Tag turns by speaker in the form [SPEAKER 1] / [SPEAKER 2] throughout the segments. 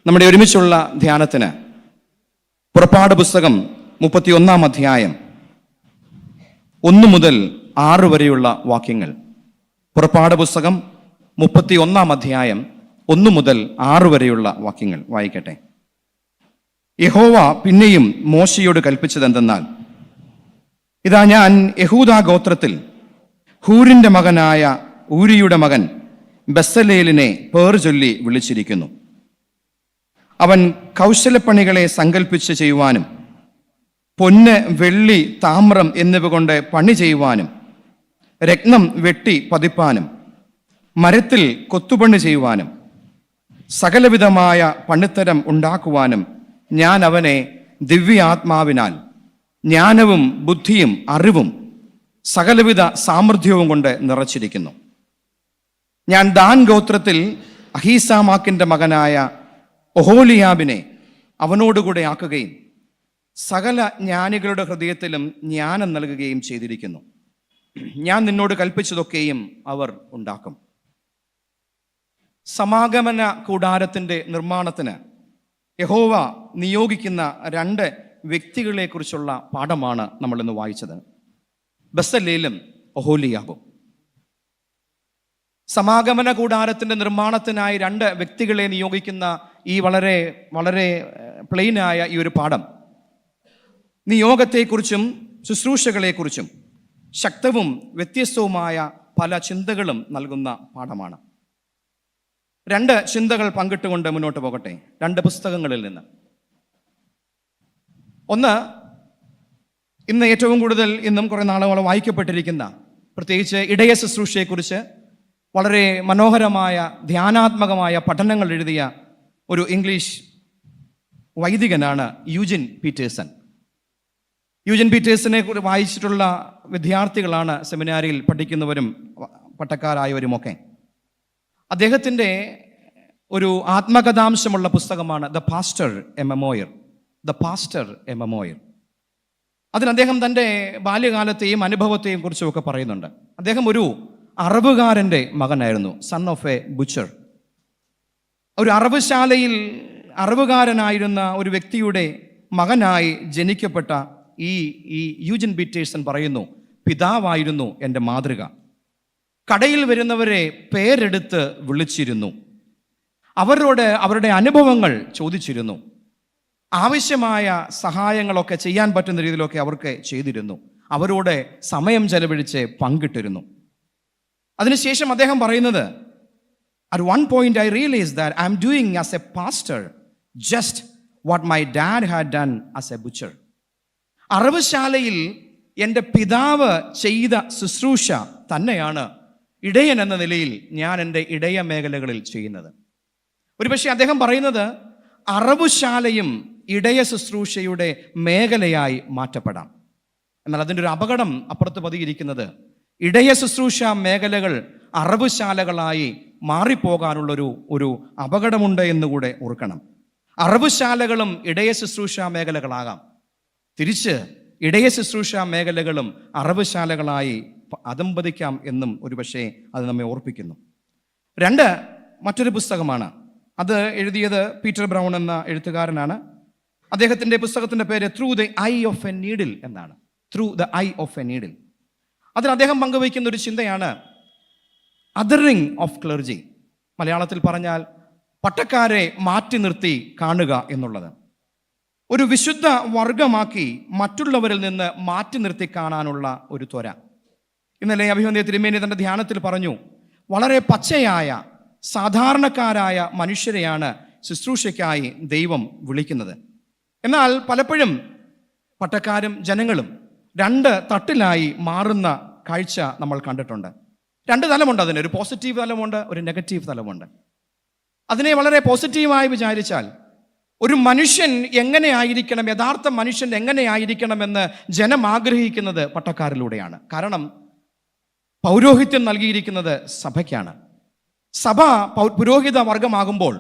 [SPEAKER 1] നമ്മുടെ ഒരുമിച്ചുള്ള ധ്യാനത്തിന് പുറപ്പാട് പുസ്തകം 31 അധ്യായം 1 മുതൽ 6 വരെയുള്ള വാക്യങ്ങൾ. പുറപ്പാട് പുസ്തകം 31 അധ്യായം 1 മുതൽ 6 വരെയുള്ള വാക്യങ്ങൾ വായിക്കട്ടെ. യഹോവ പിന്നെയും മോശയോട് കൽപ്പിച്ചതെന്തെന്നാൽ, ഇതാ ഞാൻ യഹൂദാ ഗോത്രത്തിൽ ഹൂരിന്റെ മകനായ ഊരിയുടെ മകൻ ബെസലേലിനെ പേർ ചൊല്ലി വിളിച്ചിരിക്കുന്നു. അവൻ കൗശലപ്പണികളെ സങ്കല്പിച്ച് ചെയ്യുവാനും പൊന്ന്, വെള്ളി, താമ്രം എന്നിവ കൊണ്ട് പണി ചെയ്യുവാനും രത്നം വെട്ടി പതിപ്പാനും മരത്തിൽ കൊത്തുപണി ചെയ്യുവാനും സകലവിധമായ പണിത്തരം ഉണ്ടാക്കുവാനും ഞാൻ അവനെ ദിവ്യാത്മാവിനാൽ ജ്ഞാനവും ബുദ്ധിയും അറിവും സകലവിധ സാമർഥ്യവും കൊണ്ട് നിറച്ചിരിക്കുന്നു. ഞാൻ ദാൻ ഗോത്രത്തിൽ അഹീസാമാക്കിന്റെ മകനായ ഒഹോലിയാബിനെ അവനോടുകൂടെ ആക്കുകയും സകല ജ്ഞാനികളുടെ ഹൃദയത്തിലും ജ്ഞാനം നൽകുകയും ചെയ്തിരിക്കുന്നു. ഞാൻ നിന്നോട് കൽപ്പിച്ചതൊക്കെയും അവർ ഉണ്ടാക്കും. സമാഗമന കൂടാരത്തിന്റെ നിർമ്മാണത്തിന് യഹോവ നിയോഗിക്കുന്ന 2 വ്യക്തികളെ കുറിച്ചുള്ള പാഠമാണ് നമ്മൾ ഇന്ന് വായിച്ചത്. ബെസലേലും ഒഹോലിയാബും. സമാഗമന കൂടാരത്തിന്റെ നിർമ്മാണത്തിനായി 2 വ്യക്തികളെ നിയോഗിക്കുന്ന ഈ വളരെ വളരെ പ്ലെയിനായ ഈ ഒരു പാഠം നിയോഗത്തെക്കുറിച്ചും ശുശ്രൂഷകളെക്കുറിച്ചും ശക്തവും വ്യത്യസ്തവുമായ പല ചിന്തകളും നൽകുന്ന പാഠമാണ്. 2 ചിന്തകൾ പങ്കിട്ടുകൊണ്ട് മുന്നോട്ട് പോകട്ടെ, 2 പുസ്തകങ്ങളിൽ നിന്ന്. ഒന്ന്, ഇന്ന് ഏറ്റവും കൂടുതൽ ഇന്നും കുറേ നാളുകളെ വായിക്കപ്പെട്ടിരിക്കുന്ന, പ്രത്യേകിച്ച് ഇടയ ശുശ്രൂഷയെക്കുറിച്ച് വളരെ മനോഹരമായ ധ്യാനാത്മകമായ പഠനങ്ങൾ എഴുതിയ ഒരു ഇംഗ്ലീഷ് വൈദികനാണ് യൂജിൻ പീറ്റേഴ്സൺ. യൂജിൻ പീറ്റേഴ്സനെ വായിച്ചിട്ടുള്ള വിദ്യാർത്ഥികളാണ് സെമിനാരിയിൽ പഠിക്കുന്നവരും പട്ടക്കാരായവരുമൊക്കെ. അദ്ദേഹത്തിൻ്റെ ഒരു ആത്മകഥാംശമുള്ള പുസ്തകമാണ് ദ പാസ്റ്റർ എ മെമോയർ. അതിൽ അദ്ദേഹം തൻ്റെ ബാല്യകാലത്തെയും അനുഭവത്തെയും കുറിച്ചുമൊക്കെ പറയുന്നുണ്ട്. അദ്ദേഹം ഒരു അറബുകാരൻ്റെ മകനായിരുന്നു, സൺ ഓഫ് എ ബുച്ചർ. ഒരു അറബുശാലയിൽ അറബുകാരനായിരുന്ന ഒരു വ്യക്തിയുടെ മകനായി ജനിക്കപ്പെട്ട ഈ യൂജിൻ പീറ്റേഴ്സൺ പറയുന്നു, പിതാവായിരുന്നു എൻ്റെ മാതൃക. കടയിൽ വരുന്നവരെ പേരെടുത്ത് വിളിച്ചിരുന്നു, അവരോട് അവരുടെ അനുഭവങ്ങൾ ചോദിച്ചിരുന്നു, ആവശ്യമായ സഹായങ്ങളൊക്കെ ചെയ്യാൻ പറ്റുന്ന രീതിയിലൊക്കെ അവർക്ക് ചെയ്തിരുന്നു, അവരോട് സമയം ചെലവഴിച്ച് പങ്കിട്ടിരുന്നു. അതിനുശേഷം അദ്ദേഹം പറയുന്നത്, at one point I realized that I'm doing as a pastor just what my dad had done as a butcher. അറബുശാലയിൽ എൻ്റെ പിതാവ് ചെയ്ത ശുശ്രൂഷ തന്നെയാണ് ഇടയൻ എന്ന നിലയിൽ ഞാൻ എൻ്റെ ഇടയ മേഖലകളിൽ ചെയ്യുന്നത്. ഒരുപക്ഷെ അദ്ദേഹം പറയുന്നത് അറബുശാലയും ഇടയ ശുശ്രൂഷയുടെ മേഖലയായി മാറ്റപ്പെടാം. എന്നാൽ അതിൻ്റെ ഒരു അപകടം അപ്പുറത്ത് പതിയിരിക്കുന്നത്, ഇടയ ശുശ്രൂഷ മേഖലകൾ അറബുശാലകളായി മാറിപ്പോകാനുള്ളൊരു അപകടമുണ്ട് എന്നുകൂടെ ഓർക്കണം. അറബുശാലകളും ഇടയ ശുശ്രൂഷ മേഖലകളാകാം, തിരിച്ച് ഇടയ ശുശ്രൂഷ മേഖലകളും അറബുശാലകളായി അധംപതിക്കാം എന്നും ഒരുപക്ഷെ അത് നമ്മെ ഓർപ്പിക്കുന്നു. 2, മറ്റൊരു പുസ്തകമാണ്. അത് എഴുതിയത് പീറ്റർ ബ്രൗൺ എന്ന എഴുത്തുകാരനാണ്. അദ്ദേഹത്തിൻ്റെ പുസ്തകത്തിൻ്റെ പേര് through the eye of a needle എന്നാണ്. Through the eye of a needle. അതിൽ അദ്ദേഹം പങ്കുവയ്ക്കുന്ന ഒരു ചിന്തയാണ് അദറിങ് ഓഫ് ക്ലർജി. മലയാളത്തിൽ പറഞ്ഞാൽ പട്ടക്കാരെ മാറ്റി നിർത്തി കാണുക എന്നുള്ളത്. ഒരു വിശുദ്ധ വർഗമാക്കി മറ്റുള്ളവരിൽ നിന്ന് മാറ്റി നിർത്തി കാണാനുള്ള ഒരു ത്വര. ഇന്നലെ അഭിമന്യ തിരുമേനി തൻ്റെ ധ്യാനത്തിൽ പറഞ്ഞു, വളരെ പച്ചയായ സാധാരണക്കാരായ മനുഷ്യരെയാണ് ശുശ്രൂഷയ്ക്കായി ദൈവം വിളിക്കുന്നത്. എന്നാൽ പലപ്പോഴും പട്ടക്കാരും ജനങ്ങളും 2 തട്ടിലായി മാറുന്ന കാഴ്ച നമ്മൾ കണ്ടിട്ടുണ്ട്. 2 തലമുണ്ട് അതിന്. ഒരു പോസിറ്റീവ് തലമുണ്ട്, ഒരു നെഗറ്റീവ് തലമുണ്ട്. അതിനെ വളരെ പോസിറ്റീവായി വിചാരിച്ചാൽ, ഒരു മനുഷ്യൻ എങ്ങനെയായിരിക്കണം, യഥാർത്ഥ മനുഷ്യൻ എങ്ങനെയായിരിക്കണമെന്ന് ജനം ആഗ്രഹിക്കുന്നത് പട്ടക്കാരിലൂടെയാണ്. കാരണം പൗരോഹിത്യം നൽകിയിരിക്കുന്നത് സഭയ്ക്കാണ്. സഭ പുരോഹിത വർഗമാകുമ്പോൾ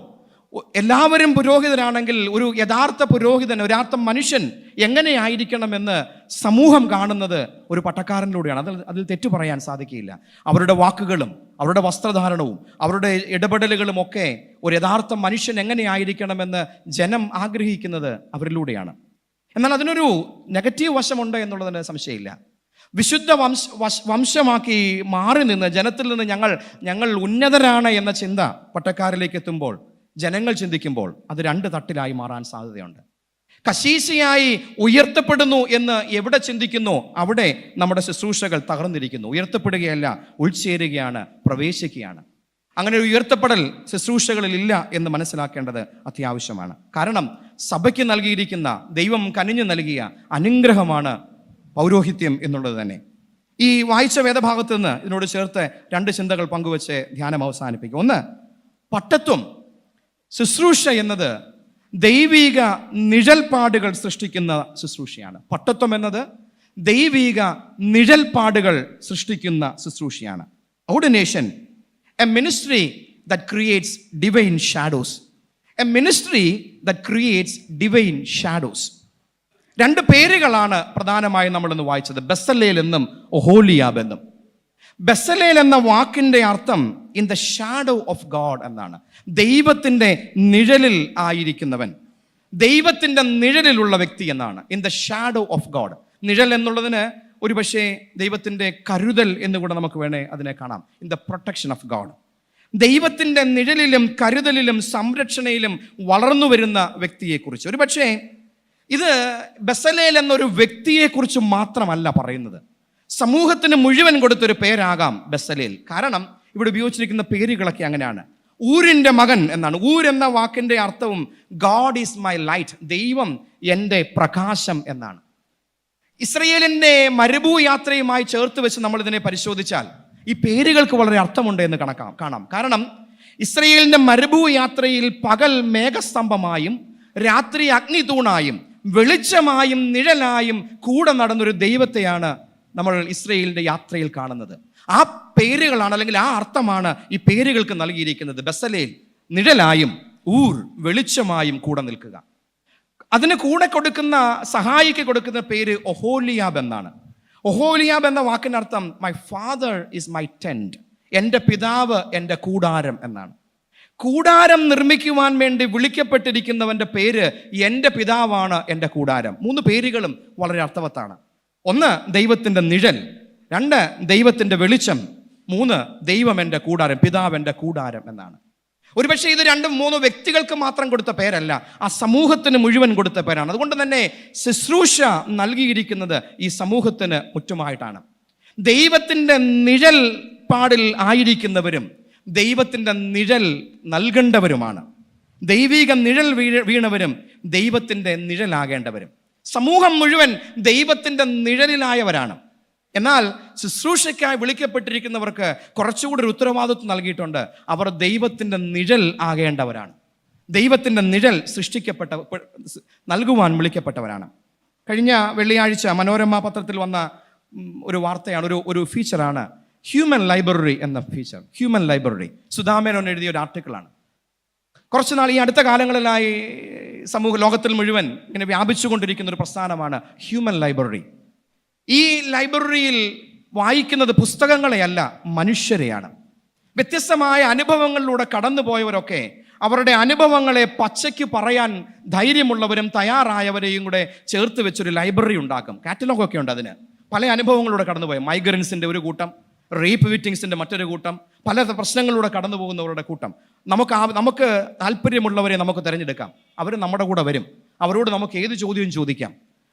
[SPEAKER 1] എല്ലാവരും പുരോഹിതരാണെങ്കിൽ ഒരു യഥാർത്ഥ പുരോഹിതൻ, ഒരു യഥാർത്ഥ മനുഷ്യൻ എങ്ങനെയായിരിക്കണമെന്ന് സമൂഹം കാണുന്നത് ഒരു പട്ടക്കാരനിലൂടെയാണ്. അതിൽ തെറ്റു പറയാൻ സാധിക്കില്ല. അവരുടെ വാക്കുകളും അവരുടെ വസ്ത്രധാരണവും അവരുടെ ഇടപെടലുകളും ഒക്കെ ഒരു യഥാർത്ഥ മനുഷ്യൻ എങ്ങനെയായിരിക്കണമെന്ന് ജനം ആഗ്രഹിക്കുന്നത് അവരിലൂടെയാണ്. എന്നാൽ അതിനൊരു നെഗറ്റീവ് വശമുണ്ട് എന്നുള്ളതിന് സംശയമില്ല. വിശുദ്ധ വംശമാക്കി മാറി നിന്ന് ജനത്തിൽ നിന്ന് ഞങ്ങൾ ഉന്നതരാണ് എന്ന ചിന്ത പട്ടക്കാരിലേക്ക് എത്തുമ്പോൾ, ജനങ്ങൾ ചിന്തിക്കുമ്പോൾ അത് രണ്ട് തട്ടിലായി മാറാൻ സാധ്യതയുണ്ട്. കശീശയായി ഉയർത്തപ്പെടുന്നു എന്ന് എവിടെ ചിന്തിക്കുന്നു അവിടെ നമ്മുടെ ശുശ്രൂഷകൾ തകർന്നിരിക്കുന്നു. ഉയർത്തപ്പെടുകയല്ല, ഉൾച്ചേരുകയാണ്, പ്രവേശിക്കുകയാണ്. അങ്ങനെ ഒരു ഉയർത്തപ്പെടൽ ശുശ്രൂഷകളിൽ ഇല്ല എന്ന് മനസ്സിലാക്കേണ്ടത് അത്യാവശ്യമാണ്. കാരണം സഭയ്ക്ക് നൽകിയിരിക്കുന്ന, ദൈവം കനിഞ്ഞു നൽകിയ അനുഗ്രഹമാണ് പൗരോഹിത്യം എന്നുള്ളത് തന്നെ. ഈ വായിച്ച വേദഭാഗത്ത് നിന്ന് ഇതിനോട് ചേർത്ത് രണ്ട് ചിന്തകൾ പങ്കുവച്ച് ധ്യാനം അവസാനിപ്പിക്കും. ഒന്ന്, പട്ടത്വം, ശുശ്രൂഷ എന്നത് ദൈവിക നിഴൽപ്പാടുകൾ സൃഷ്ടിക്കുന്ന ശുശ്രൂഷയാണ്. പട്ടത്വം എന്നത് ദൈവിക നിഴൽപ്പാടുകൾ സൃഷ്ടിക്കുന്ന ശുശ്രൂഷയാണ്. Ordination, a ministry that creates divine shadows. A ministry that creates divine shadows. രണ്ട് പേരുകളാണ് പ്രധാനമായും നമ്മളിന്ന് വായിച്ചത്, ബെസലേൽ എന്നും ഒഹോലിയാബ് എന്നും. ബെസലേൽ എന്ന വാക്കിന്റെ അർത്ഥം in the shadow of God എന്നാണ്. ദൈവത്തിന്റെ നിഴലിൽ ആയിരിക്കുന്നവൻ, ദൈവത്തിന്റെ നിഴലിലുള്ള വ്യക്തി എന്നാണ്. In the shadow of God. നിഴൽ എന്നുള്ളതിന് ഒരുപക്ഷെ ദൈവത്തിന്റെ കരുതൽ എന്നുകൂടെ നമുക്ക് വേണേ അതിനെ കാണാം. In the protection of God. ദൈവത്തിന്റെ നിഴലിലും കരുതലിലും സംരക്ഷണയിലും വളർന്നു വരുന്ന വ്യക്തിയെക്കുറിച്ച്. ഒരുപക്ഷെ ഇത് ബെസലേൽ എന്നൊരു വ്യക്തിയെക്കുറിച്ച് മാത്രമല്ല പറയുന്നത്, സമൂഹത്തിന് മുഴുവൻ കൊടുത്തൊരു പേരാകാം ബെസലേൽ. കാരണം ഇവിടെ ഉപയോഗിച്ചിരിക്കുന്ന പേരുകളൊക്കെ അങ്ങനെയാണ്. ഊരിൻ്റെ മകൻ എന്നാണ്. ഊർ എന്ന വാക്കിൻ്റെ അർത്ഥവും ഗോഡ് ഈസ് മൈ ലൈറ്റ്, ദൈവം എൻ്റെ പ്രകാശം എന്നാണ്. ഇസ്രയേലിൻ്റെ മരുഭൂയാത്രയുമായി ചേർത്ത് വെച്ച് നമ്മൾ ഇതിനെ പരിശോധിച്ചാൽ ഈ പേരുകൾക്ക് വളരെ അർത്ഥമുണ്ട് എന്ന് കാണാം. കാരണം ഇസ്രയേലിൻ്റെ മരുഭൂയാത്രയിൽ പകൽ മേഘസ്തംഭമായും രാത്രി അഗ്നിതൂണായും വെളിച്ചമായും നിഴലായും കൂടെ നടന്നൊരു ദൈവത്തെയാണ് നമ്മൾ ഇസ്രയേലിൻ്റെ യാത്രയിൽ കാണുന്നത്. ആ പേരുകളാണ്, അല്ലെങ്കിൽ ആ അർത്ഥമാണ് ഈ പേരുകൾക്ക് നൽകിയിരിക്കുന്നത്. ബെസലേൽ നിഴലായും ഊർ വെളിച്ചമായും കൂടെ നിൽക്കുക. അതിന് കൂടെ കൊടുക്കുന്ന, സഹായിക്ക് കൊടുക്കുന്ന പേര് ഒഹോലിയാബ് എന്നാണ്. ഒഹോലിയാബ് എന്ന വാക്കിനർത്ഥം my father is my tent, എൻ്റെ പിതാവ് എൻ്റെ കൂടാരം എന്നാണ്. കൂടാരം നിർമ്മിക്കുവാൻ വേണ്ടി വിളിക്കപ്പെട്ടിരിക്കുന്നവന്റെ പേര് എൻ്റെ പിതാവാണ് എൻ്റെ കൂടാരം. മൂന്ന് പേരുകളും വളരെ അർത്ഥവത്താണ്. ഒന്ന്, ദൈവത്തിൻ്റെ നിഴൽ. രണ്ട്, ദൈവത്തിൻ്റെ വെളിച്ചം. മൂന്ന്, ദൈവം എൻ്റെ കൂടാരം, പിതാവ് എൻ്റെ കൂടാരം എന്നാണ്. ഒരുപക്ഷെ ഇത് രണ്ടും മൂന്ന് വ്യക്തികൾക്ക് മാത്രം കൊടുത്ത പേരല്ല, ആ സമൂഹത്തിന് മുഴുവൻ കൊടുത്ത പേരാണ്. അതുകൊണ്ട് തന്നെ ശുശ്രൂഷ നൽകിയിരിക്കുന്നത് ഈ സമൂഹത്തിന് മുറ്റുമായിട്ടാണ്. ദൈവത്തിൻ്റെ നിഴൽ പാടിൽ ആയിരിക്കുന്നവരും ദൈവത്തിൻ്റെ നിഴൽ നൽകേണ്ടവരുമാണ്. ദൈവിക നിഴൽ വീണവരും ദൈവത്തിൻ്റെ നിഴലാകേണ്ടവരും. സമൂഹം മുഴുവൻ ദൈവത്തിൻ്റെ നിഴലിലായവരാണ്. എന്നാൽ ശുശ്രൂഷയ്ക്കായി വിളിക്കപ്പെട്ടിരിക്കുന്നവർക്ക് കുറച്ചുകൂടി ഒരു ഉത്തരവാദിത്വം നൽകിയിട്ടുണ്ട്. അവർ ദൈവത്തിൻ്റെ നിഴൽ ആകേണ്ടവരാണ്. ദൈവത്തിൻ്റെ നിഴൽ നൽകുവാൻ വിളിക്കപ്പെട്ടവരാണ്. കഴിഞ്ഞ വെള്ളിയാഴ്ച മനോരമ പത്രത്തിൽ വന്ന ഒരു വാർത്തയാണ്, ഒരു ഫീച്ചറാണ് ഹ്യൂമൻ ലൈബ്രറി എന്ന ഫീച്ചർ. ഹ്യൂമൻ ലൈബ്രറി സുധാമേനോൻ എഴുതിയ ഒരു ആർട്ടിക്കിളാണ്. കുറച്ച് നാൾ ഈ അടുത്ത കാലങ്ങളിലായി ലോകത്തിൽ മുഴുവൻ ഇങ്ങനെ വ്യാപിച്ചുകൊണ്ടിരിക്കുന്ന ഒരു പ്രസ്ഥാനമാണ് ഹ്യൂമൻ ലൈബ്രറി. ഈ ലൈബ്രറിയിൽ വായിക്കുന്നത് പുസ്തകങ്ങളെയല്ല, മനുഷ്യരെയാണ്. വ്യത്യസ്തമായ അനുഭവങ്ങളിലൂടെ കടന്നുപോയവരൊക്കെ അവരുടെ അനുഭവങ്ങളെ പച്ചയ്ക്ക് പറയാൻ ധൈര്യമുള്ളവരും തയ്യാറായവരെയും കൂടെ ചേർത്ത് വെച്ചൊരു ലൈബ്രറി ഉണ്ടാക്കും. കാറ്റലോഗൊക്കെ ഉണ്ട് അതിന്. പല അനുഭവങ്ങളിലൂടെ കടന്നുപോയ മൈഗ്രൻസിൻ്റെ ഒരു കൂട്ടം, റേപ്പ് വിക്ടിംസിൻ്റെ മറ്റൊരു കൂട്ടം, പല പ്രശ്നങ്ങളിലൂടെ കടന്നു പോകുന്നവരുടെ കൂട്ടം. നമുക്ക് താല്പര്യമുള്ളവരെ നമുക്ക് തിരഞ്ഞെടുക്കാം. അവർ നമ്മുടെ കൂടെ വരും. അവരോട് നമുക്ക് ഏത് ചോദ്യവും ചോദിക്കാം.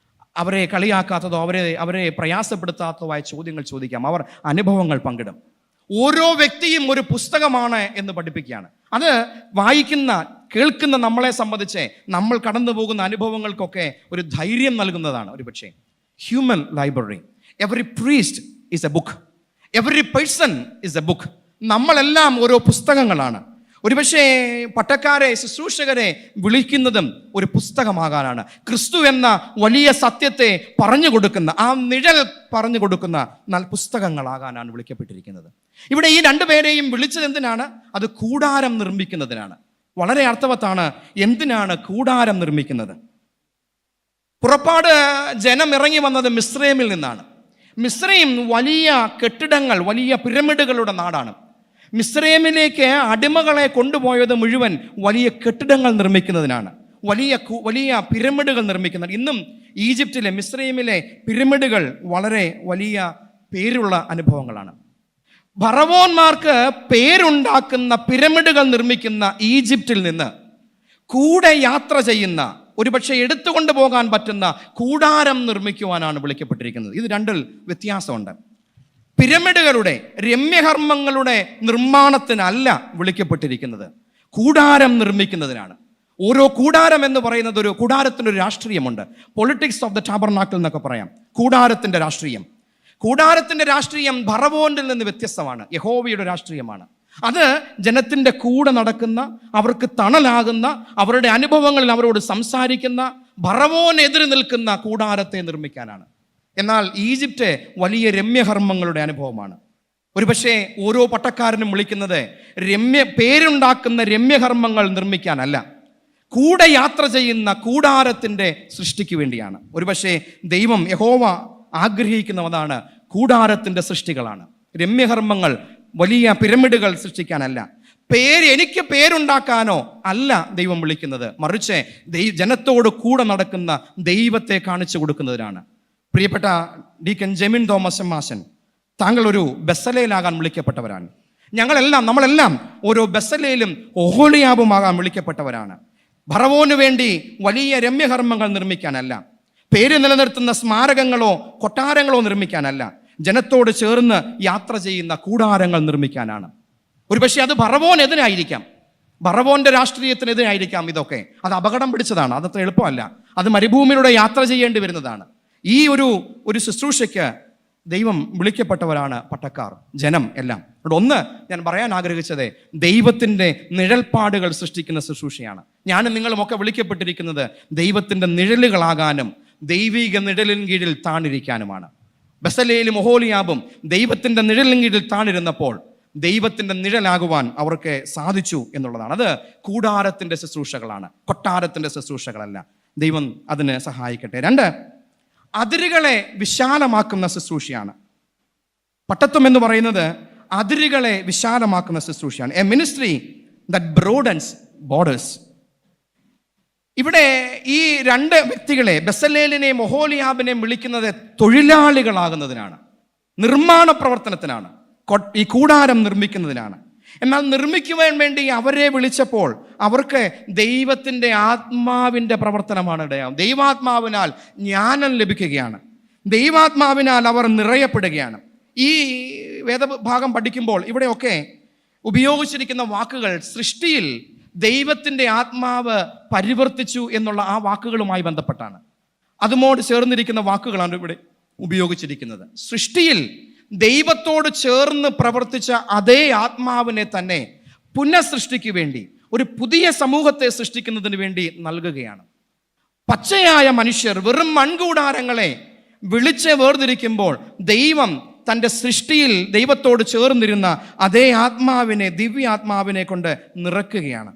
[SPEAKER 1] അവരെ കളിയാക്കാത്തതോ അവരെ പ്രയാസപ്പെടുത്താത്തതോ ആയ ചോദ്യങ്ങൾ ചോദിക്കാം. അവർ അനുഭവങ്ങൾ പങ്കിടും. ഓരോ വ്യക്തിയും ഒരു പുസ്തകമാണ് എന്ന് പഠിപ്പിക്കുകയാണ്. അത് വായിക്കുന്ന, കേൾക്കുന്ന നമ്മളെ സംബന്ധിച്ച് നമ്മൾ കടന്നു പോകുന്ന അനുഭവങ്ങൾക്കൊക്കെ ഒരു ധൈര്യം നൽകുന്നതാണ്. ഒരുപക്ഷെ human library. Every priest is A book, every person is A book. നമ്മളെല്ലാം ഓരോ പുസ്തകങ്ങളാണ്. ഒരുപക്ഷെ പട്ടക്കാരെ, ശുശ്രൂഷകരെ വിളിക്കുന്നതും ഒരു പുസ്തകമാകാനാണ്. ക്രിസ്തു എന്ന വലിയ സത്യത്തെ പറഞ്ഞു കൊടുക്കുന്ന, ആ നിഴൽ പറഞ്ഞു കൊടുക്കുന്ന പുസ്തകങ്ങളാകാനാണ് വിളിക്കപ്പെട്ടിരിക്കുന്നത്. ഇവിടെ ഈ രണ്ടുപേരെയും വിളിച്ചത് എന്തിനാണ്? അത് കൂടാരം നിർമ്മിക്കുന്നതിനാണ്. വളരെ അർത്ഥവത്താണ്. എന്തിനാണ് കൂടാരം നിർമ്മിക്കുന്നത്? പുറപ്പാട് ജനം ഇറങ്ങി വന്നത് മിസ്രൈമിൽ നിന്നാണ്. മിസ്രൈം വലിയ കെട്ടിടങ്ങൾ, വലിയ പിരമിഡുകളുടെ നാടാണ്. മിസ്രൈമിലേക്ക് അടിമകളെ കൊണ്ടുപോയത് മുഴുവൻ വലിയ കെട്ടിടങ്ങൾ നിർമ്മിക്കുന്നതിനാണ്, വലിയ പിരമിഡുകൾ നിർമ്മിക്കുന്നത്. ഇന്നും ഈജിപ്തിലെ, മിസ്രൈമിലെ പിരമിഡുകൾ വളരെ വലിയ പേരുള്ള അനുഭവങ്ങളാണ്. ഫറവോന്മാർക്ക് പേരുണ്ടാക്കുന്ന പിരമിഡുകൾ നിർമ്മിക്കുന്ന ഈജിപ്തിൽ നിന്ന് കൂടെ യാത്ര ചെയ്യുന്ന, ഒരുപക്ഷെ എടുത്തുകൊണ്ട് പോകാൻ പറ്റുന്ന കൂടാരം നിർമ്മിക്കുവാനാണ് വിളിക്കപ്പെട്ടിരിക്കുന്നത്. ഇത് രണ്ടിൽ വ്യത്യാസമുണ്ട്. പിരമിഡുകളുടെ, രമ്യകർമ്മങ്ങളുടെ നിർമ്മാണത്തിനല്ല വിളിക്കപ്പെട്ടിരിക്കുന്നത്, കൂടാരം നിർമ്മിക്കുന്നതിനാണ്. ഓരോ കൂടാരം എന്ന് പറയുന്നത് ഒരു കൂടാരത്തിൻ്റെ ഒരു രാഷ്ട്രീയമുണ്ട്. പൊളിറ്റിക്സ് ഓഫ് ദ ടാബർനാക്കിൾ എന്നൊക്കെ പറയാം. കൂടാരത്തിൻ്റെ രാഷ്ട്രീയം, കൂടാരത്തിൻ്റെ രാഷ്ട്രീയം ഫറവോനിൽ നിന്ന് വ്യത്യസ്തമാണ്. യഹോവയുടെ രാഷ്ട്രീയമാണ്. അത് ജനത്തിൻ്റെ കൂടെ നടക്കുന്ന, അവർക്ക് തണലാകുന്ന, അവരുടെ അനുഭവങ്ങളിൽ അവരോട് സംസാരിക്കുന്ന, ഫറവോനെതിരെ നിൽക്കുന്ന കൂടാരത്തെ നിർമ്മിക്കാനാണ്. എന്നാൽ ഈജിപ്റ്റ് വലിയ രമ്യകർമ്മങ്ങളുടെ അനുഭവമാണ്. ഒരുപക്ഷെ ഓരോ പട്ടക്കാരനും വിളിക്കുന്നത് പേരുണ്ടാക്കുന്ന രമ്യകർമ്മങ്ങൾ നിർമ്മിക്കാനല്ല, കൂടെ യാത്ര ചെയ്യുന്ന കൂടാരത്തിൻ്റെ സൃഷ്ടിക്ക് വേണ്ടിയാണ്. ഒരുപക്ഷെ ദൈവം, യഹോവ ആഗ്രഹിക്കുന്നതാണ് കൂടാരത്തിൻ്റെ സൃഷ്ടികളാണ്. രമ്യകർമ്മങ്ങൾ, വലിയ പിരമിഡുകൾ സൃഷ്ടിക്കാനല്ല, എനിക്ക് പേരുണ്ടാക്കാനോ അല്ല ദൈവം വിളിക്കുന്നത്, മറിച്ച് ജനത്തോട് കൂടെ നടക്കുന്ന ദൈവത്തെ കാണിച്ചു കൊടുക്കുന്നതിനാണ്. പ്രിയപ്പെട്ട ഡീക്കൻ ജെമിൻ തോമസ് മാസൻ, താങ്കൾ ഒരു ബെസലേലാകാൻ വിളിക്കപ്പെട്ടവരാണ്. നമ്മളെല്ലാം ഓരോ ബെസലേലും ഒഹോലിയാബുമാകാൻ വിളിക്കപ്പെട്ടവരാണ്. ഫറവോന് വേണ്ടി വലിയ രമ്യകർമ്മങ്ങൾ നിർമ്മിക്കാനല്ല, പേര് നിലനിർത്തുന്ന സ്മാരകങ്ങളോ കൊട്ടാരങ്ങളോ നിർമ്മിക്കാനല്ല, ജനത്തോട് ചേർന്ന് യാത്ര ചെയ്യുന്ന കൂടാരങ്ങൾ നിർമ്മിക്കാനാണ്. ഒരുപക്ഷെ അത് ഫറവോനെതിരായിരിക്കാം, ഫറവോന്റെ രാഷ്ട്രീയത്തിനെതിരായിരിക്കാം. ഇതൊക്കെ അത് അപകടം പിടിച്ചതാണ്, അതത്ര എളുപ്പമല്ല. അത് മരുഭൂമിയിലൂടെ യാത്ര ചെയ്യേണ്ടി വരുന്നതാണ്. ഈ ഒരു ശുശ്രൂഷയ്ക്ക് ദൈവം വിളിക്കപ്പെട്ടവരാണ് പട്ടക്കാർ, ജനം എല്ലാം. ഒന്ന് ഞാൻ പറയാൻ ആഗ്രഹിച്ചത് ദൈവത്തിൻ്റെ നിഴൽപ്പാടുകൾ സൃഷ്ടിക്കുന്ന ശുശ്രൂഷയാണ്. ഞാനും നിങ്ങളുമൊക്കെ വിളിക്കപ്പെട്ടിരിക്കുന്നത് ദൈവത്തിൻ്റെ നിഴലുകളാകാനും ദൈവിക നിഴലിൻ കീഴിൽ താണിരിക്കാനുമാണ്. ബെസലേലും ഒഹോലിയാബും ദൈവത്തിൻ്റെ നിഴലിൻ കീഴിൽ താണിരുന്നപ്പോൾ ദൈവത്തിൻ്റെ നിഴലാകുവാൻ അവർക്ക് സാധിച്ചു എന്നുള്ളതാണ്. അത് കൂടാരത്തിൻ്റെ ശുശ്രൂഷകളാണ്, കൊട്ടാരത്തിൻ്റെ ശുശ്രൂഷകളല്ല. ദൈവം അതിന് സഹായിക്കട്ടെ. 2, അതിരുകളെ വിശാലമാക്കുന്ന ശുശ്രൂഷയാണ്. പട്ടത്വം എന്ന് പറയുന്നത് അതിരുകളെ വിശാലമാക്കുന്ന ശുശ്രൂഷയാണ്. A ministry that broadens borders. ഇവിടെ ഈ 2 വ്യക്തികളെ, ബെസലേലിനെയും ഒഹോലിയാബിനെയും വിളിക്കുന്നത് തൊഴിലാളികളാകുന്നതിനാണ്, നിർമ്മാണ പ്രവർത്തനത്തിനാണ്, ഈ കൂടാരം നിർമ്മിക്കുന്നതിനാണ്. എന്നാൽ നിർമ്മിക്കുവാൻ വേണ്ടി അവരെ വിളിച്ചപ്പോൾ അവർക്ക് ദൈവത്തിൻ്റെ ആത്മാവിൻ്റെ പ്രവർത്തനമാണ് ഇടയാവും. ദൈവാത്മാവിനാൽ ജ്ഞാനം ലഭിക്കുകയാണ്, ദൈവാത്മാവിനാൽ അവർ നിറയപ്പെടുകയാണ്. ഈ വേദഭാഗം പഠിക്കുമ്പോൾ ഇവിടെയൊക്കെ ഉപയോഗിച്ചിരിക്കുന്ന വാക്കുകൾ സൃഷ്ടിയിൽ ദൈവത്തിൻ്റെ ആത്മാവ് പരിവർത്തിച്ചു എന്നുള്ള ആ വാക്കുകളുമായി ബന്ധപ്പെട്ടാണ്. അതുമോട് ചേർന്നിരിക്കുന്ന വാക്കുകളാണ് ഇവിടെ ഉപയോഗിച്ചിരിക്കുന്നത്. സൃഷ്ടിയിൽ ദൈവത്തോട് ചേർന്ന് പ്രവർത്തിച്ച അതേ ആത്മാവിനെ തന്നെ പുനഃസൃഷ്ടിക്ക് വേണ്ടി, ഒരു പുതിയ സമൂഹത്തെ സൃഷ്ടിക്കുന്നതിന് വേണ്ടി നൽകുകയാണ്. പച്ചയായ മനുഷ്യർ വെറും മൺകൂടാരങ്ങളെ വിളിച്ച് വേർതിരിക്കുമ്പോൾ ദൈവം തൻ്റെ സൃഷ്ടിയിൽ ദൈവത്തോട് ചേർന്നിരുന്ന അതേ ആത്മാവിനെ, ദിവ്യാത്മാവിനെ കൊണ്ട് നിറയ്ക്കുകയാണ്.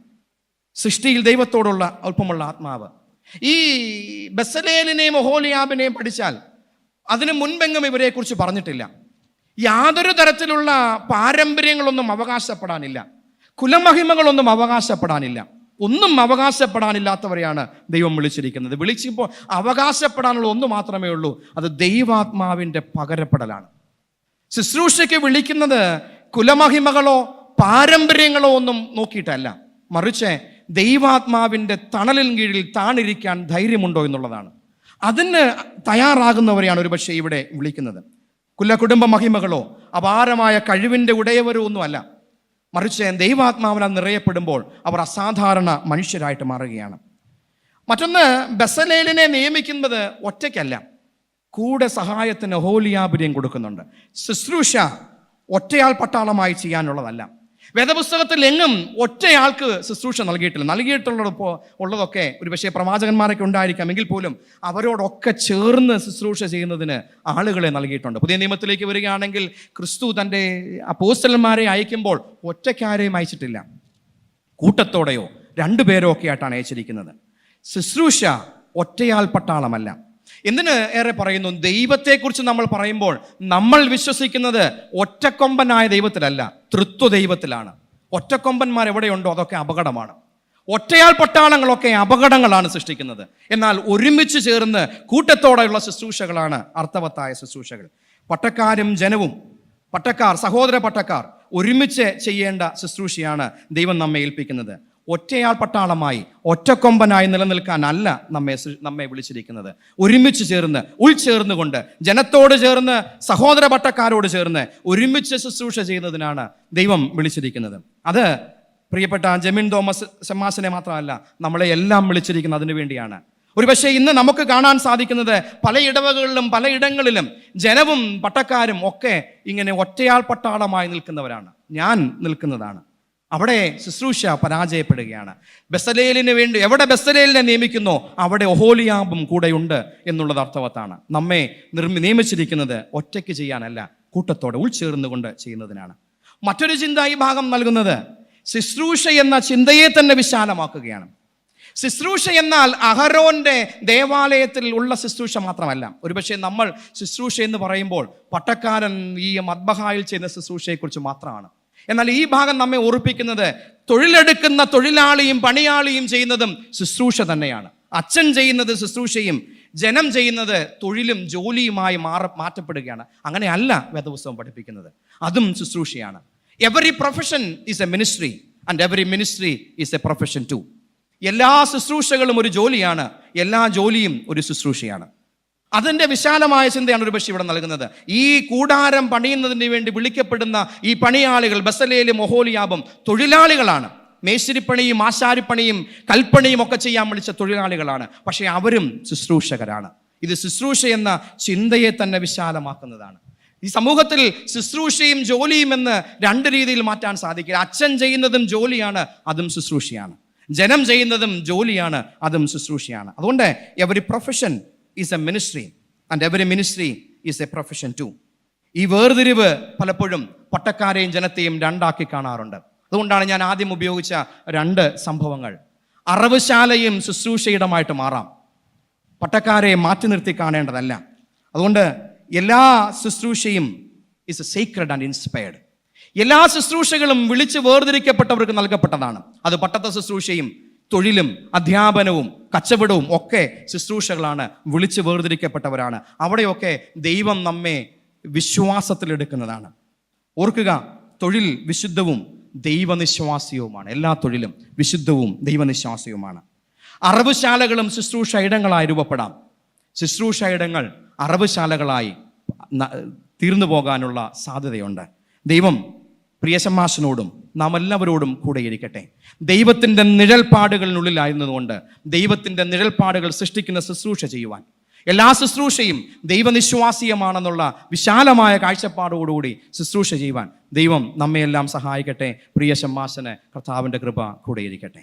[SPEAKER 1] സൃഷ്ടിയിൽ ദൈവത്തോടുള്ള അല്പമുള്ള ആത്മാവ്. ഈ ബെസലേലിനെയും ഒഹോലിയാബിനെയും പഠിച്ചാൽ അതിനു മുൻപെങ്ങും ഇവരെക്കുറിച്ച് പറഞ്ഞിട്ടില്ല. യാതൊരു തരത്തിലുള്ള പാരമ്പര്യങ്ങളൊന്നും അവകാശപ്പെടാനില്ല, കുലമഹിമകളൊന്നും അവകാശപ്പെടാനില്ല, ഒന്നും അവകാശപ്പെടാനില്ലാത്തവരെയാണ് ദൈവം വിളിച്ചിരിക്കുന്നത്. വിളിച്ചപ്പോൾ അവകാശപ്പെടാനുള്ള ഒന്ന് മാത്രമേ ഉള്ളൂ, അത് ദൈവാത്മാവിൻ്റെ പകരപ്പെടലാണ്. ശുശ്രൂഷയ്ക്ക് വിളിക്കുന്നത് കുലമഹിമകളോ പാരമ്പര്യങ്ങളോ ഒന്നും നോക്കിയിട്ടല്ല, മറിച്ച് ദൈവാത്മാവിൻ്റെ തണലിൻ കീഴിൽ താണിരിക്കാൻ ധൈര്യമുണ്ടോ എന്നുള്ളതാണ്. അതിന് തയ്യാറാകുന്നവരെയാണ് ഒരുപക്ഷെ ഇവിടെ വിളിക്കുന്നത്. കുടുംബ മഹിമകളോ അപാരമായ കഴിവിൻ്റെ ഉടയവരോ ഒന്നുമല്ല, മറിച്ച് ദൈവാത്മാവിനാൽ നിറയപ്പെടുമ്പോൾ അവർ അസാധാരണ മനുഷ്യരായിട്ട് മാറുകയാണ്. മറ്റൊന്ന്, ബെസലേലിനെ നിയമിക്കുന്നത് ഒറ്റയ്ക്കല്ല, കൂടെ സഹായത്തിന് ഒഹോലിയാബിനെയും കൊടുക്കുന്നുണ്ട്. ശുശ്രൂഷ ഒറ്റയാൾ പട്ടാളമായി ചെയ്യാനുള്ളതല്ല. വേദപുസ്തകത്തിൽ എങ്ങും ഒറ്റയാൾക്ക് ശുശ്രൂഷ ഉള്ളതൊക്കെ ഒരുപക്ഷെ പ്രവാചകന്മാരൊക്കെ ഉണ്ടായിരിക്കാം, എങ്കിൽ പോലും അവരോടൊക്കെ ചേർന്ന് ശുശ്രൂഷ ചെയ്യുന്നതിന് ആളുകളെ നൽകിയിട്ടുണ്ട്. പുതിയ നിയമത്തിലേക്ക് വരികയാണെങ്കിൽ ക്രിസ്തു തൻ്റെ അപ്പോസ്തലന്മാരെ അയക്കുമ്പോൾ ഒറ്റയ്ക്കാരെയും അയച്ചിട്ടില്ല, കൂട്ടത്തോടെയോ രണ്ടുപേരോ ഒക്കെ ആയിട്ടാണ് അയച്ചിരിക്കുന്നത്. ശുശ്രൂഷ ഒറ്റയാൾ പട്ടാളമല്ല. എന്തിന് ഏറെ പറയുന്നു? ദൈവത്തെക്കുറിച്ച് നമ്മൾ പറയുമ്പോൾ നമ്മൾ വിശ്വസിക്കുന്നത് ഒറ്റക്കൊമ്പനായ ദൈവത്തിലല്ല, തൃത്വ ദൈവത്തിലാണ്. ഒറ്റക്കൊമ്പന്മാർ എവിടെയുണ്ടോ അതൊക്കെ അപകടമാണ്. ഒറ്റയാൾ പട്ടാളങ്ങളൊക്കെ അപകടങ്ങളാണ് സൃഷ്ടിക്കുന്നത്. എന്നാൽ ഒരുമിച്ച് ചേർന്ന് കൂട്ടത്തോടെയുള്ള ശുശ്രൂഷകളാണ് അർത്ഥവത്തായ ശുശ്രൂഷകൾ. പട്ടക്കാരും ജനവും, പട്ടക്കാർ, സഹോദര പട്ടക്കാർ ഒരുമിച്ച് ചെയ്യേണ്ട ശുശ്രൂഷയാണ് ദൈവം നമ്മെ ഏൽപ്പിക്കുന്നത്. ഒറ്റയാൾ പട്ടാളമായി ഒറ്റക്കൊമ്പനായി നിലനിൽക്കാനല്ല നമ്മെ വിളിച്ചിരിക്കുന്നത്. ഒരുമിച്ച് ചേർന്ന് ഉൾച്ചേർന്നുകൊണ്ട് ജനത്തോട് ചേർന്ന് സഹോദര പട്ടക്കാരോട് ചേർന്ന് ഒരുമിച്ച് ശുശ്രൂഷ ചെയ്യുന്നതിനാണ് ദൈവം വിളിച്ചിരിക്കുന്നത്. അത് പ്രിയപ്പെട്ട ജെമിൻ തോമസ് ഷമ്മാസിനെ മാത്രമല്ല, നമ്മളെ എല്ലാം വിളിച്ചിരിക്കുന്നത് അതിനു വേണ്ടിയാണ്. ഒരുപക്ഷെ ഇന്ന് നമുക്ക് കാണാൻ സാധിക്കുന്നത് പല ഇടവകളിലും പലയിടങ്ങളിലും ജനവും പട്ടക്കാരും ഒക്കെ ഇങ്ങനെ ഒറ്റയാൾ പട്ടാളമായി നിൽക്കുന്നവരാണ്. ഞാൻ നിൽക്കുന്നതാണ്. അവിടെ ശുശ്രൂഷ പരാജയപ്പെടുകയാണ്. ബെസലേലിന് വേണ്ടി എവിടെ ബെസലേലിനെ നിയമിക്കുന്നോ അവിടെ ഒഹോലിയാബും കൂടെയുണ്ട് എന്നുള്ളത് അർത്ഥവത്താണ്. നമ്മെ നിയമിച്ചിരിക്കുന്നത് ഒറ്റയ്ക്ക് ചെയ്യാനല്ല, കൂട്ടത്തോടെ ഉൾച്ചേർന്നുകൊണ്ട് ചെയ്യുന്നതിനാണ്. മറ്റൊരു ചിന്ത ഈ ഭാഗം നൽകുന്നത് ശുശ്രൂഷ എന്ന ചിന്തയെ തന്നെ വിശാലമാക്കുകയാണ്. ശുശ്രൂഷ എന്നാൽ അഹരോന്റെ ദേവാലയത്തിൽ ഉള്ള ശുശ്രൂഷ മാത്രമല്ല. ഒരുപക്ഷെ നമ്മൾ ശുശ്രൂഷ എന്ന് പറയുമ്പോൾ പട്ടക്കാരൻ ഈ മദ്ബഹായിൽ ചെയ്യുന്ന ശുശ്രൂഷയെക്കുറിച്ച് മാത്രമാണ്. എന്നാൽ ഈ ഭാഗം നമ്മെ ഓർപ്പിക്കുന്നത് തൊഴിലെടുക്കുന്ന തൊഴിലാളിയും പണിയാളിയും ചെയ്യുന്നതും ശുശ്രൂഷ തന്നെയാണ്. അച്ഛൻ ചെയ്യുന്നത് ശുശ്രൂഷയും ജനം ചെയ്യുന്നത് തൊഴിലും ജോലിയുമായി മാറ്റപ്പെടുകയാണ്. അങ്ങനെയല്ല വേദപുസ്തകം പഠിപ്പിക്കുന്നത്. അതും ശുശ്രൂഷയാണ്. Every profession is a ministry and every ministry is a profession too. എല്ലാ ശുശ്രൂഷകളും ഒരു ജോലിയാണ്, എല്ലാ ജോലിയും ഒരു ശുശ്രൂഷയാണ്. അതിൻ്റെ വിശാലമായ ചിന്തയാണ് ഒരുപക്ഷെ ഇവിടെ നൽകുന്നത്. ഈ കൂടാരം പണിയുന്നതിന് വേണ്ടി വിളിക്കപ്പെടുന്ന ഈ പണിയാളികൾ ബെസലേലും ഒഹോലിയാബും തൊഴിലാളികളാണ്. മേശിരിപ്പണിയും ആശാരിപ്പണിയും കൽപ്പണിയും ഒക്കെ ചെയ്യാൻ വിളിച്ച തൊഴിലാളികളാണ്. പക്ഷേ അവരും ശുശ്രൂഷകരാണ്. ഇത് ശുശ്രൂഷ എന്ന ചിന്തയെ തന്നെ വിശാലമാക്കുന്നതാണ്. ഈ സമൂഹത്തിൽ ശുശ്രൂഷയും ജോലിയും എന്ന് രണ്ട് രീതിയിൽ മാറ്റാൻ സാധിക്കില്ല. അച്ഛൻ ചെയ്യുന്നതും ജോലിയാണ്, അതും ശുശ്രൂഷയാണ്. ജനം ചെയ്യുന്നതും ജോലിയാണ്, അതും ശുശ്രൂഷയാണ്. അതുകൊണ്ട് every profession is a ministry and every ministry is a profession too. ഈ വേർതിരിവ് പലപ്പോഴും പട്ടക്കാരെയും ജനത്തെയും രണ്ടാക്കി കാണാറുണ്ട്. അതുകൊണ്ടാണ് ഞാൻ ആദ്യം ഉപയോഗിച്ച രണ്ട് സംഭവങ്ങൾ. അറവുശാലയും ശുശ്രൂഷയിടമായിട്ട് മാറാം, പട്ടക്കാരെ മാറ്റി നിർത്തി കാണേണ്ടതല്ല. അതുകൊണ്ട് എല്ലാ ശുശ്രൂഷയും is a sacred and inspired. എല്ലാ ശുശ്രൂഷകളും വിളിച്ച് വേർതിരിക്കപ്പെട്ടവർക്ക് നൽകപ്പെട്ടതാണ്. അത് പട്ടത്ത ശുശ്രൂഷയും തൊഴിലും അധ്യാപനവും കച്ചവടവും ഒക്കെ ശുശ്രൂഷകളാണ്, വിളിച്ച് വേർതിരിക്കപ്പെട്ടവരാണ്. അവിടെയൊക്കെ ദൈവം നമ്മെ വിശ്വാസത്തിലെടുക്കുന്നതാണ്. ഓർക്കുക, തൊഴിൽ വിശുദ്ധവും ദൈവനിശ്വാസ്യവുമാണ്. എല്ലാ തൊഴിലും വിശുദ്ധവും ദൈവനിശ്വാസ്യവുമാണ്. അറവുശാലകളും ശുശ്രൂഷ ഇടങ്ങളായി രൂപപ്പെടാം. ശുശ്രൂഷ ഇടങ്ങൾ അറവുശാലകളായി തീർന്നു പോകാനുള്ള സാധ്യതയുണ്ട്. ദൈവം പ്രിയശമ്മാശനോടും നാം എല്ലാവരോടും കൂടെ ഇരിക്കട്ടെ. ദൈവത്തിൻ്റെ നിഴൽപ്പാടുകളിനുള്ളിലായിരുന്നതുകൊണ്ട് ദൈവത്തിൻ്റെ നിഴൽപ്പാടുകൾ സൃഷ്ടിക്കുന്ന ശുശ്രൂഷ ചെയ്യുവാൻ, എല്ലാ ശുശ്രൂഷയും ദൈവനിശ്വാസീയമാണെന്നുള്ള വിശാലമായ കാഴ്ചപ്പാടോടുകൂടി ശുശ്രൂഷ ചെയ്യുവാൻ ദൈവം നമ്മയെല്ലാം സഹായിക്കട്ടെ. പ്രിയശമ്മാശന് കർത്താവിൻ്റെ കൃപ കൂടെ ഇരിക്കട്ടെ.